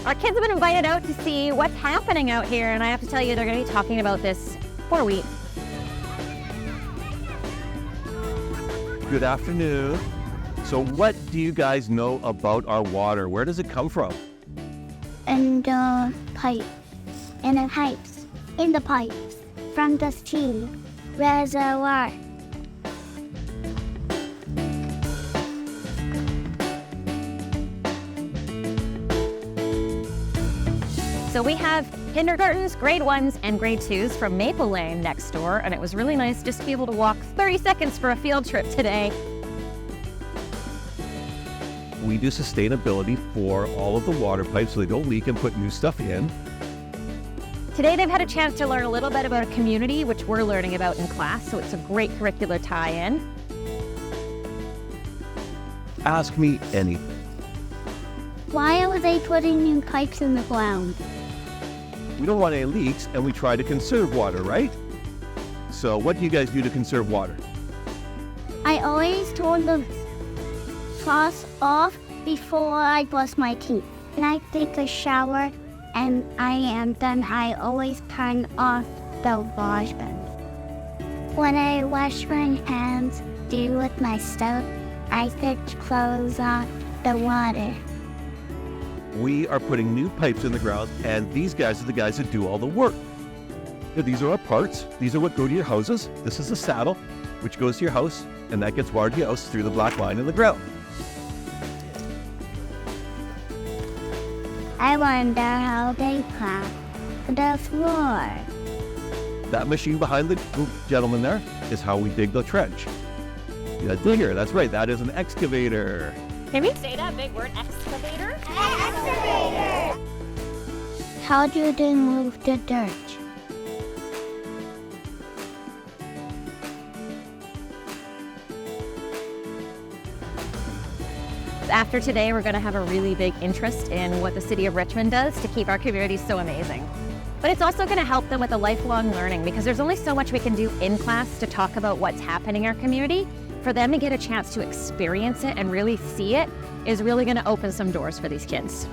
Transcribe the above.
Our kids have been invited out to see what's happening out here, and I have to tell you, they're going to be talking about this for a week. Good afternoon. So what do you guys know about our water? Where does it come from? And the pipes. In the pipes. In the pipes. From the sea. Reservoir. So we have kindergartens, grade 1s, and grade 2s from Maple Lane next door, and it was really nice just to be able to walk 30 seconds for a field trip today. We do sustainability for all of the water pipes so they don't leak and put new stuff in. Today they've had a chance to learn a little bit about a community, which we're learning about in class, so it's a great curricular tie-in. Ask me anything. Why are they putting new pipes in the ground? We don't want any leaks and we try to conserve water, right? So what do you guys do to conserve water? I always turn the faucet off before I brush my teeth. When I take a shower and I am done, I always turn off the washing. When I wash my hands, do with my soap, I take clothes off the water. We are putting new pipes in the ground, and these guys are the guys that do all the work. Now, these are our parts. These are what go to your houses. This is the saddle, which goes to your house, and that gets wired to your house through the black line in the ground. I wonder how they plant the floor. That machine behind the gentleman there is how we dig the trench. Yeah, digger, that's right, that is an excavator. Can we say that big word, excavator? Excavator! How do they move the dirt? After today, we're going to have a really big interest in what the city of Richmond does to keep our community so amazing. But it's also going to help them with a lifelong learning, because there's only so much we can do in class to talk about what's happening in our community. For them to get a chance to experience it and really see it is really going to open some doors for these kids.